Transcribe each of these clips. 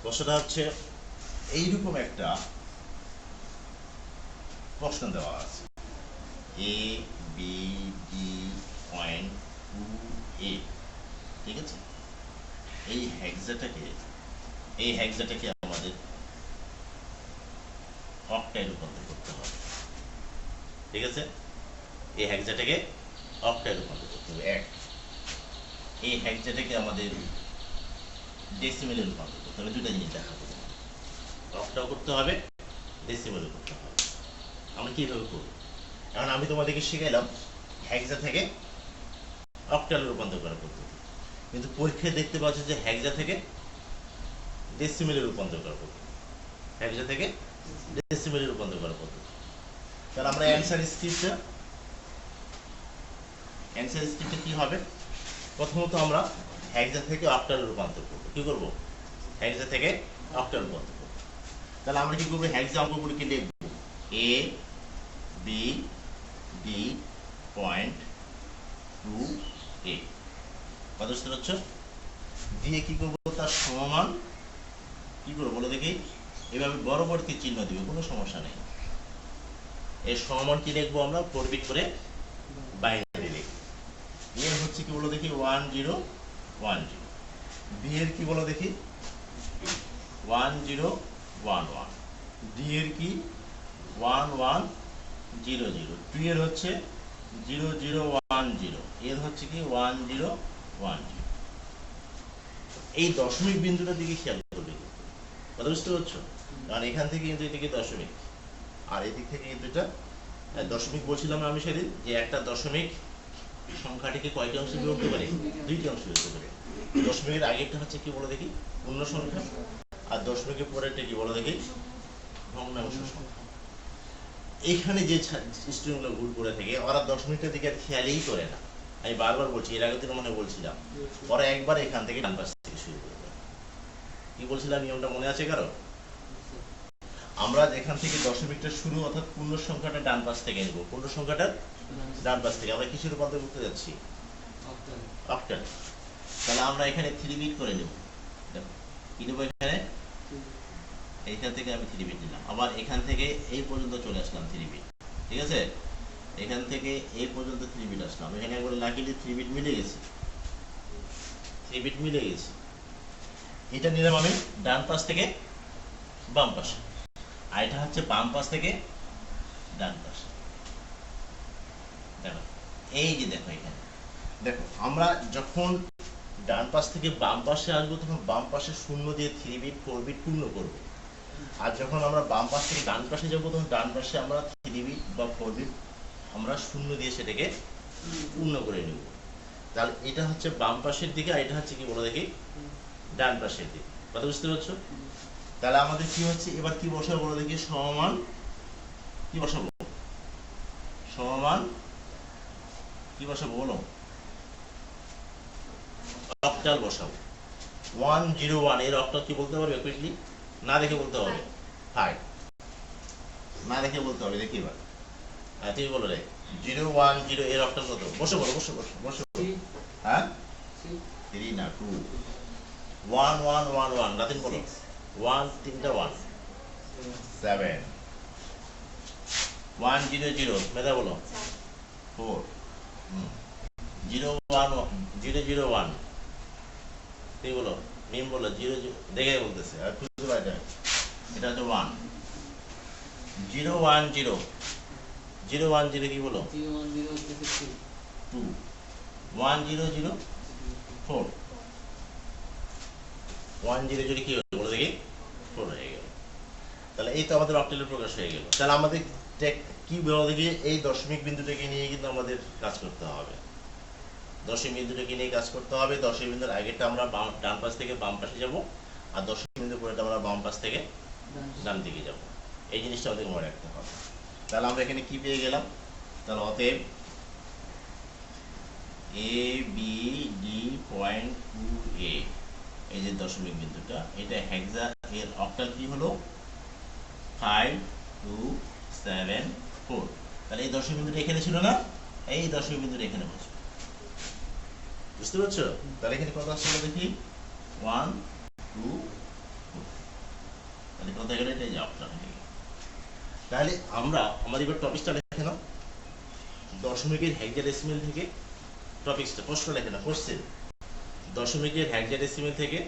প্রশ্নটা হচ্ছে এইরকম একটা প্রশ্ন দেওয়া আছে, A B D point two এ, ঠিক আছে? এই হেক্সাটাকে আমাদের অক্টায় রূপান্তর করতে হবে, ঠিক আছে? এই হেক্সাটাকে অক্টায় রূপান্তর করতে হবে। এই হেক্সাটাকে আমাদের ডেসিমেলে রূপান্তর করতে হবে। দুটা জিনিস দেখাবো, অক্টাও করতে হবে, ডেসিমেলও করতে হবে। আমরা কিভাবে করব? এখন আমি তোমাদেরকে শিখাইলাম হেক্সা থেকে অক্টালে রূপান্তর করার পদ্ধতি, কিন্তু পরীক্ষায় দেখতে পাচ্ছ যে হেক্সা থেকে ডেসিমেলে রূপান্তর করার পদ্ধতি, হেক্সা থেকে ডেসিমেলে রূপান্তর করার পদ্ধতি। তাহলে আমরা অ্যান্সার স্ক্রিপ্টটা কি হবে? প্রথমত আমরা হেক্সা থেকে অক্টালে রূপান্তর করব। কি করব? হেক্সা থেকে অক্টালে রূপান্তর করব। তাহলে আমরা কি করব? হেক্সা অঙ্কগুলিকে লিখব, A B D point two এ। কত বুঝতে পারছ? দিয়ে কি করবো? তার সমমান কি করবো বলে দেখি, এভাবে বরাবরকে চিহ্ন দিবে, কোনো সমস্যা নেই। এর সমমান কি লিখবো আমরা? 4 বিট করে বাইনারি লিখব। এ হচ্ছে কি বলো দেখি 1010, বি এর কি বলো দেখি 1011, ডি এর কি 1100, 2 এর হচ্ছে 0010, এর হচ্ছে কি 1010। এই দশমিক বিন্দুটার দিকে খেয়াল করবে, কথা বুঝতে পারছো? কারণ এখান থেকে কিন্তু এদিকে দশমিক, আর এদিক থেকে কিন্তু এটা দশমিক। বলছিলাম আমি সেদিন যে একটা দশমিক সংখ্যাটিকে কয়টি অংশে বিভক্ত করে? 2টি অংশে বিভক্ত করে। দশমিকের আগেরটা হচ্ছে কি বলো দেখি পূর্ণ সংখ্যা, আর দশমিকের পরেরটা কি বলো দেখি ভগ্নাংশ সংখ্যা। এইখানে যে স্টুডেন্টগুলো ভুল করে থাকে, ওরা দশমিকটার দিকে আর খেয়ালই করে না। আমি বারবার বলছি, এর আগে তো মনে বলছিলাম, ওরা একবার এখান থেকে ডান পাশ থেকে শুরু করে দেয়। কি বলছিলাম নিয়মটা মনে আছে কারো? আমরা যেখান থেকে দশমিকটা শুরু, অর্থাৎ পূর্ণ সংখ্যাটা ডান পাশ থেকে নেব, পূর্ণ সংখ্যাটা ডান পাশ থেকে আমরা কিসের রূপান্তর করতে যাচ্ছি? অক্টালে। তাহলে আমরা এখানে 3 বিট করে নেব। দেখো কি নেব এখানে, এইখান থেকে আমি 3 বিট নিলাম, আবার এখান থেকে এই পর্যন্ত চলে আসলাম 3 বিট, ঠিক আছে? এখান থেকে এই পর্যন্ত 3 বিট আসলাম, এখানে একবার লাকিলি 3 বিট মিলে গেছে, 3 বিট মিলে গেছে। এটা নিলাম আমি ডান পাশ থেকে বাম পাশে, আর এটা হচ্ছে বাম পাশ থেকে ডান পাশে। দেখো এই যে দেখো এখানে দেখো, আমরা যখন ডান পাশ থেকে বাম পাশে আসবো তখন বাম পাশে শূন্য দিয়ে 3 বিট 4 বিট পূর্ণ করবো, আর যখন আমরা বাম পাশ থেকে ডান পাশে যাবো তখন ডান পাশে আমরা 3 বিট বা 4 বিট আমরা শূন্য দিয়ে সেটাকে পূর্ণ করে নেব। তাহলে এটা হচ্ছে বাম পাশের দিকে, আর এটা হচ্ছে কি বলে দেখি ডান পাশের দিকে। কথা বুঝতে পারছো? তাহলে আমাদের কি হচ্ছে, এবার কি বসাবো বলে দেখি, সমমান কি বসাবো? সমমান কি বসাবো বলো? অক্টাল বসাবো। 101 এর অক্টাল কি বলতে পারবে কুইকলি? না দেখে বলতে হবে, 5 না দেখে বলতে হবে। দেখি এবার, হ্যাঁ তুমি বলো রে, 010 এর অক্টাল কত? বসে বলো, বসে বসে বসে। হ্যাঁ 3 না 2, 1111 রাতিন বলো, 1 তিনটা 1 7, 100 মেধা বলো 4, 001 তুমি বলো, মিম বলো 0 দেখে বলতেছে, আর খুঁজে পাই না, এটা হচ্ছে 1, 010 কি বলো 2, 1004, 100 কি হলো বলো দেখি 4 হয়ে গেল। তাহলে এই তো আমাদের অক্টালের প্রকাশ হয়ে গেল। তাহলে আমাদের কি বলো দেখি, এই দশমিক বিন্দুটাকে নিয়ে কিন্তু আমাদের কাজ করতে হবে, দশমিক বিন্দুটাকে নিয়ে কাজ করতে হবে। দশমিক বিন্দুর আগেরটা আমরা ডান পাশ থেকে বাম পাশে যাব, আর দশমিক বিন্দু পরেটা আমরা বাম পাশ থেকে ডান দিকে যাব। এই জিনিসটা আমাদের মনে রাখতে হবে। তাহলে আমরা এখানে কি পেয়ে গেলাম? তাহলে অতএব A B D point two এ, এই যে দশমিক বিন্দুটা, এটা হেক্সা, এর অক্টাল কি হলো 5274। তাহলে এই দশমিক বিন্দুটা এখানে ছিল না, এই দশমিক বিন্দুটা এখানে বসবে, বুঝতে পারছো? তাহলে এখানে কত আসছে দেখি 1 2 4। কোথায় গেল, এটা অক্টাল হয়ে গেল। তাহলে আমরা আমাদের এবার টপিকটা লিখে নাও, দশমিকের হেক্সাডেসিমেল থেকে টপিকসটা প্রশ্ন লেখে না, কোশ্চেন দশমিকের হেক্সাডেসিমেল থেকে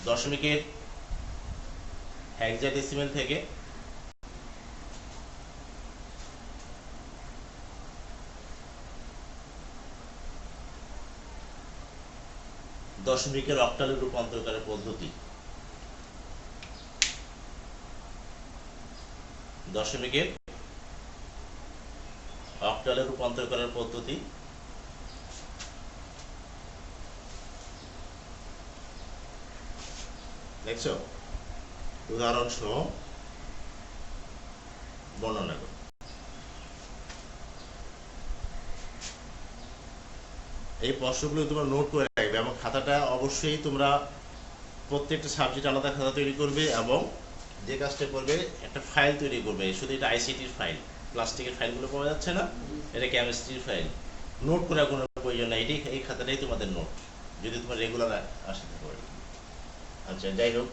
দশমিকের হেক্সাডেসিমেল থেকে দশমিকের অক্টালে রূপান্তর করার পদ্ধতি, দশমিকের অক্টালে রূপান্তর করার পদ্ধতি দেখছো, উদাহরণ সহ বর্ণনা করো। এই প্রশ্নগুলো তোমরা নোট করে রাখবে এবং খাতাটা অবশ্যই তোমরা প্রত্যেকটা সাবজেক্ট আলাদা খাতা তৈরি করবে এবং যে কাজটা করবে একটা ফাইল তৈরি করবে, শুধু এটা আইসিটির ফাইল, প্লাস্টিকের ফাইলগুলো পাওয়া যাচ্ছে না, এটা কেমিস্ট্রির ফাইল। নোট করার কোনো প্রয়োজন নাই, এটি এই খাতাটাই তোমাদের নোট, যদি তোমার রেগুলার আসে থাকে। আচ্ছা যাই হোক,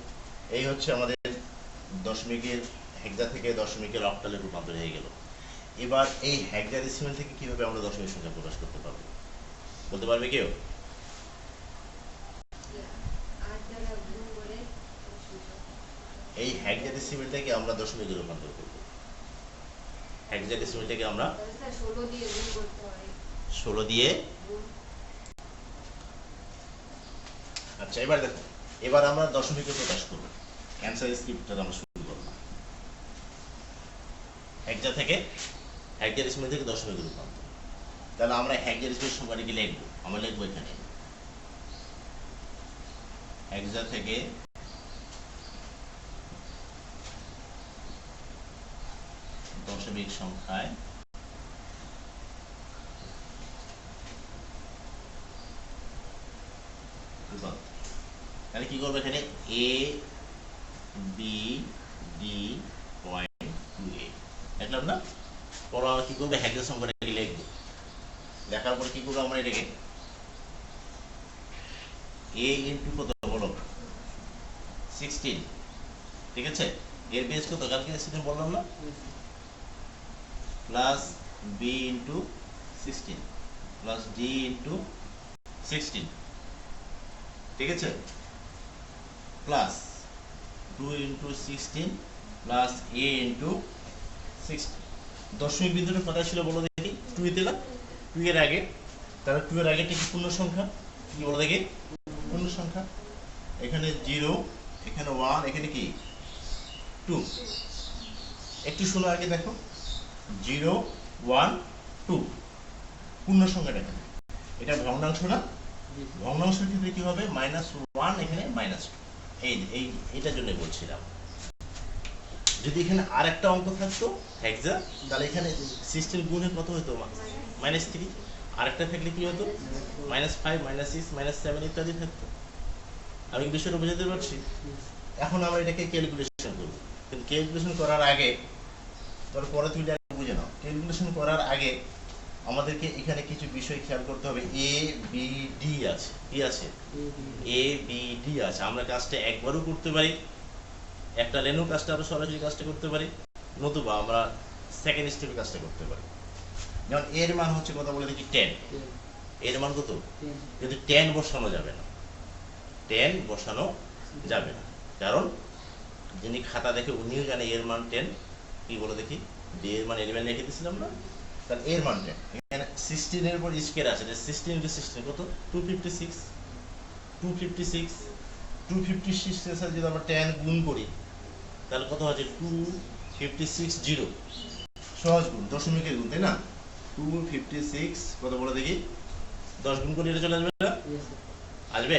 এই হচ্ছে আমাদের দশমিকের হেক্সা থেকে দশমিকের অক্টালে রূপান্তর হয়ে গেল। এবার এই হেক্সাডেসিমেল থেকে কিভাবে আমরা দশমিক সংখ্যা প্রকাশ করতে পারবো, বলতে পারবে কেউ? এই হেক্সাডেসিমেলটাকে আমরা দশমিকে রূপান্তর করব। হেক্সাডেসিমেলটাকে আমরা 16 দিয়ে। আচ্ছা এবার দেখো, এবার আমরা দশমিকে প্রকাশ করব। অ্যানসার স্ক্রিপ্টটা আমরা শুরু করব। হেক্সা থেকে হেক্সাডেসিমেল থেকে দশমিকে রূপান্তর। তাহলে আমরা হেক্সাডেসিমেল সংখ্যাটিকে লিখব, আমরা লিখব এখানে হেক্সা থেকে দশমিক সংখ্যায় রূপান্তর। তাহলে কি করবো, এখানে A B D point two এ লিখলাম না, পরে আমরা কি করবো, হেক্সা সংখ্যাটাকে লিখবো। লেখার পর কি করবো, আমরা এটাকে এ ইন্টু কত বলো 16, ঠিক আছে, এর বেস কত কালকে সেটা বললাম না, plus B into 16 plus D into 16, ঠিক আছে, plus 2 into 16 plus A into 16। দশমিক বিন্দুটা কোথায় ছিল বলো দেখি, 2 তে না, 2 এর আগে, তাহলে 2 এর আগে কি পূর্ণ সংখ্যা, কি বলো দেখি, পূর্ণ সংখ্যা। এখানে 0, এখানে 1, এখানে কি 2। একটু শোনো আগে দেখো, 0 1 2 পূর্ণ সংখ্যাটা এখানে, এটা ভগ্নাংশ না, ভগ্নাংশের ক্ষেত্রে কি হবে, -1 এখানে -2। এই এটার জন্য বলছিলাম, যদি এখানে আরেকটা অঙ্ক থাকতো হেক্সা, তাহলে এখানে 16 গুণে কত হতো, -3, আরেকটা থাকলে কি হতো, -5 -6 -7 ইত্যাদি থাকতো। আমি বিষয়টা বুঝাতে পারছি? এখন আমরা এটাকে ক্যালকুলেশন করব, কিন্তু ক্যালকুলেশন করার আগে, পরে তুমি বুঝে নাও, ক্যালকুলেশন করার আগে আমাদেরকে এখানে কিছু বিষয় খেয়াল করতে হবে। এ বি ডি আছে, কি আছে, এ বি ডি আছে। আমরা কাজটা একবারও করতে পারি, একটা লেনু কাজটা আমরা সরাসরি কাজটা করতে পারি, নতুবা আমরা সেকেন্ড স্টেপে কাজটা করতে পারি। যেমন এর মান হচ্ছে কথা বলে দেখি 10, এর মান কত, কিন্তু 10 বসানো যাবে না, 10 বসানো যাবে না, কারণ যিনি খাতা দেখে উনিও জানে এর মান 10, কি বলে দেখি, ডি এর মান 11 লিখে দিয়েছিলাম না, তাহলে এর মান 10। এখানে 16 এর উপর স্কয়ার আছে, 16 ইনটু 16 কত, 256, 256 এর সাথে যদি আমরা 10 গুণ করি তাহলে কত হচ্ছে, 256 0, সহজ গুণ, দশমিকের গুণ, তাই না, 256 কত বলে দেখি, 10 গুণ করে এটা চলে আসবে না, আসবে,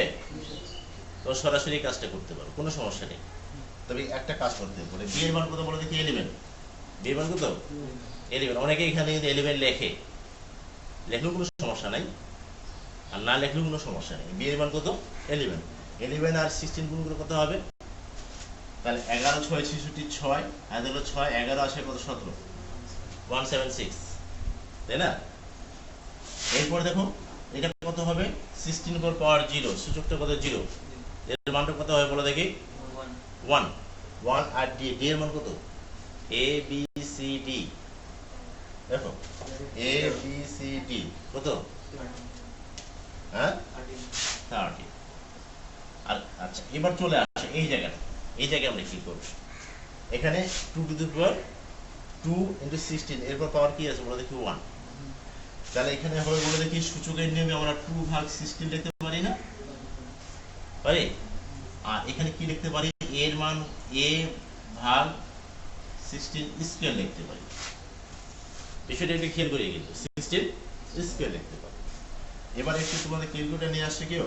তো সরাসরি কাজটা করতে পারো, কোনো সমস্যা নেই। তবে একটা কাজ করতে হবে, বি এর মান কত বলে দেখি, 11, বি এর মান কত, 11। অনেকে এখানে 11 লেখে, লেখলেও কোনো সমস্যা নাই, আর না লেখলেও কোনো সমস্যা নেই। বি এর মান কত, 11 আর 16 গুণ করে কত হবে, তাহলে 11 6 66 6, আর হলো 6 11 আসে কত, 17, 176, তাই না। এরপর দেখো এটা কত হবে, 16 পর পাওয়ার 0, সূচকটা কত, 0, এর মানটা কত হয় বলো দেখি? 1 1 আর ডি এর মান কত? এ বি সি ডি, দেখো এ বি সি ডি কত? হ্যাঁ 30। আর আচ্ছা এবার চলে আসে এই জায়গাটা, এই জায়গায় আমরা কি করব? এখানে 2 টু দি পাওয়ার 2 ইনটু 16 এরপর পাওয়ার কি আছে বলো দেখি? 1। তাহলে এখানে হবে বলে দেখি সূচকের নিয়মে আমরা 2 ভাগ 16 লিখতে পারি না? পারি। আর এখানে কি লিখতে পারি? এর মান a ভাগ 16 স্কয়ার লিখতে পারি। বিষয়টা একটু খেয়াল করে কিন্তু 16 স্কয়ার লিখতে পারি। এবার একটু তোমাদের ক্যালকুলেটর নিয়ে আসছে কেউ?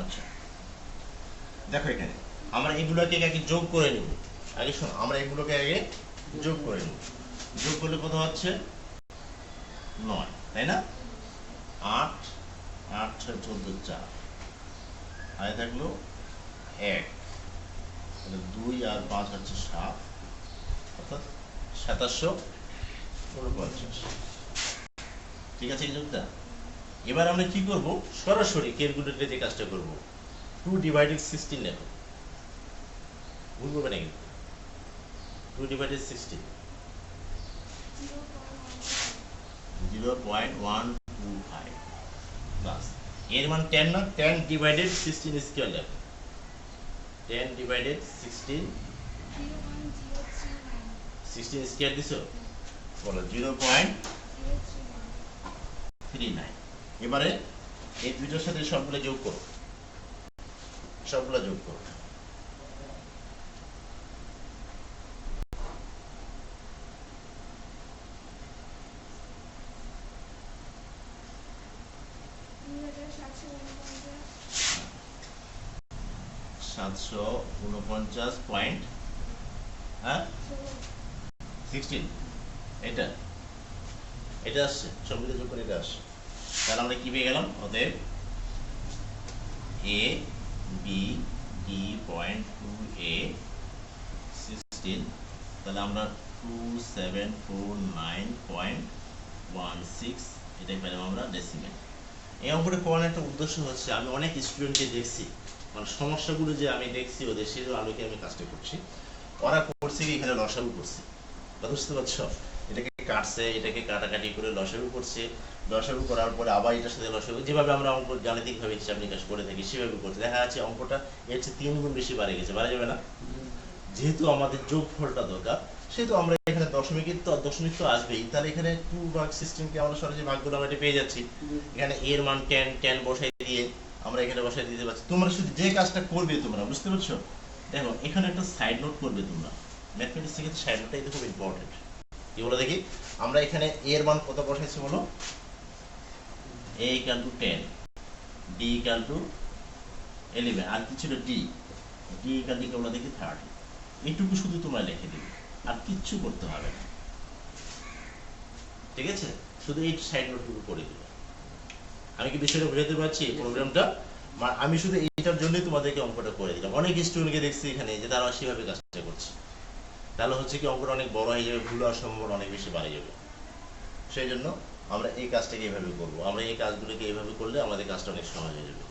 আচ্ছা দেখো এখানে আমরা এগুলোকে আগে যোগ করে নেব। আগে শোনো, আমরা এগুলোকে আগে যোগ করে নেব। যোগ করলে কত হচ্ছে? 9, তাই না? 8 8 6 14 4 আর থাকলো 1, তাহলে 2 আর 5 হচ্ছে 7, অর্থাৎ 2749। ঠিক আছে এই যোগটা? এবার আমরা কি করব? সরাসরি ক্যালকুলেটরে যে কাজটা করব, 2 ডিভাইডেড 16 লেখো। ভুল করবে না কিন্তু। 2 ডিভাইডেড 16 0.125 প্লাস এর মান 10 না? 10 ডিভাইডেড 16 স্কয়ার লেখো। 10 ডিভাইডেড 16 স্কয়ার দিছো বলো 0.39। এবারে এই দুইটার সাথে সবগুলো যোগ করো, সবগুলো যোগ করো। সাতশো 49 পয়েন্ট, হ্যাঁ 16 এটা এটা আসছে, সবগুলো যোগ করে এটা আসছে। তাহলে আমরা কি পেয়ে গেলাম? অতএব এ বি ডি পয়েন্ট 2 এ 16, তাহলে আমরা 2749.16 এটাই পেলাম আমরা ডেসিমেল। এই অঙ্কটা করার একটা উদ্দেশ্য হচ্ছে, আমি অনেক স্টুডেন্টকে দেখছি, মানে সমস্যাগুলো যে আমি দেখছি ওদের সেই আলোকে আমি কাজটা করছি। ওরা করছে কি এখানে লসাগু করছে, বুঝতে পারছো? এটাকে কাটছে, এটাকে কাটাকাটি করে লসাগু করছে। লসাগু করার পরে আবার এটার সাথে লসাগু, যেভাবে আমরা অঙ্ক গাণিতিকভাবে হিসাব নিকাশ করে থাকি সেভাবে করতে দেখা যাচ্ছে অঙ্কটা এর চেয়ে 3 গুণ বেশি বাড়ে গেছে। বাড়া যাবে না? যেহেতু আমাদের যোগফলটা দরকার, সেহেতু আমরা এখানে দশমিক তো আসবেই। তাহলে এখানে 2 ভাগ 16 কে আমরা সরাসরি ভাগ করে আমরা এটা পেয়ে যাচ্ছি। এখানে এর মান 10 বসাই দিয়ে আমরা এখানে বসাই দিতে পারছি। তোমরা শুধু যে কাজটা করবে, তোমরা বুঝতে পারছো? দেখো এখানে একটা সাইড নোট করবে তোমরা, ম্যাথমেটিক্স থেকে সাইড নোটটা এটা খুব ইম্পর্টেন্ট। কি বলো দেখি? আমরা এখানে এর মান কত বসাইছি বলো? a = 10, d = 11, আর কি ছিল? d = কি বলো দেখি? 30। এইটুকু শুধু তোমরা লিখে দিবে, আর কিচ্ছু করতে হবে না। ঠিক আছে? শুধু এই সাইড নোটটুকু করে দিবে। আমি কি বিষয়টা বুঝাতে পারছি প্রোগ্রামটা? আমি শুধু এইটার জন্যই তোমাদেরকে অঙ্কটা করে দিলাম। অনেক স্টুডেন্টকে দেখছি এখানে যে তারা সেভাবে কাজটা করছে, তাহলে হচ্ছে কি অঙ্কটা অনেক বড় হয়ে যাবে, ভুল হওয়ার সম্ভাবনা অনেক বেশি বাড়ে যাবে। সেই জন্য আমরা এই কাজটাকে এইভাবে করবো। আমরা এই কাজগুলোকে এইভাবে করলে আমাদের কাজটা অনেক সহজ হয়ে যাবে।